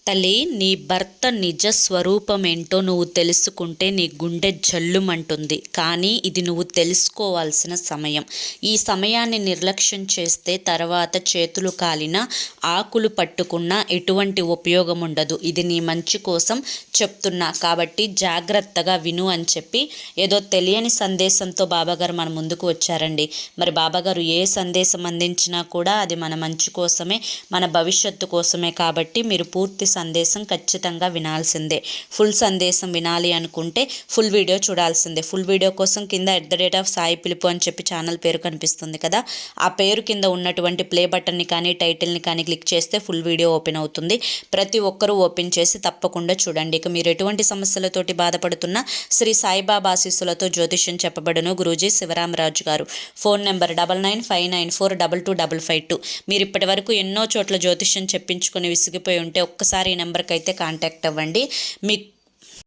తల్లి, నీ భర్త నిజ స్వరూపం ఏంటో నువ్వు తెలుసుకుంటే నీ గుండె జల్లుమంటుంది. కానీ ఇది నువ్వు తెలుసుకోవాల్సిన సమయం. ఈ సమయాన్ని నిర్లక్ష్యం చేస్తే తర్వాత చేతులు కాలిన ఆకులు పట్టుకున్నా ఎటువంటి ఉపయోగం ఉండదు. ఇది నీ మంచి కోసం చెప్తున్నా కాబట్టి జాగ్రత్తగా విను అని చెప్పి ఏదో తెలియని సందేశంతో బాబాగారు మన ముందుకు వచ్చారండి. మరి బాబాగారు ఏ సందేశం అందించినా కూడా అది మన మంచి కోసమే, మన భవిష్యత్తు కోసమే. కాబట్టి మీరు పూర్తి సందేశం ఖచ్చితంగా వినాల్సిందే. ఫుల్ సందేశం వినాలి అనుకుంటే ఫుల్ వీడియో చూడాల్సిందే. ఫుల్ వీడియో కోసం కింద @సాయి పిలుపు అని చెప్పి ఛానల్ పేరు కనిపిస్తుంది కదా, ఆ పేరు కింద ఉన్నటువంటి ప్లే బటన్ని కానీ టైటిల్ని కానీ క్లిక్ చేస్తే ఫుల్ వీడియో ఓపెన్ అవుతుంది. ప్రతి ఒక్కరూ ఓపెన్ చేసి తప్పకుండా చూడండి. ఇక మీరు ఎటువంటి సమస్యలతోటి బాధపడుతున్నా శ్రీ సాయిబాబా ఆశీస్సులతో జ్యోతిష్యం చెప్పబడును. గురూజీ శివరామరాజు గారు. Phone number 9959425552. మీరు ఇప్పటి వరకు ఎన్నో చోట్ల జ్యోతిష్యం చెప్పించుకొని విసిగిపోయి ఉంటే ఒక్కసారి ఈ నెంబర్కి అయితే కాంటాక్ట్ అవ్వండి. మీకు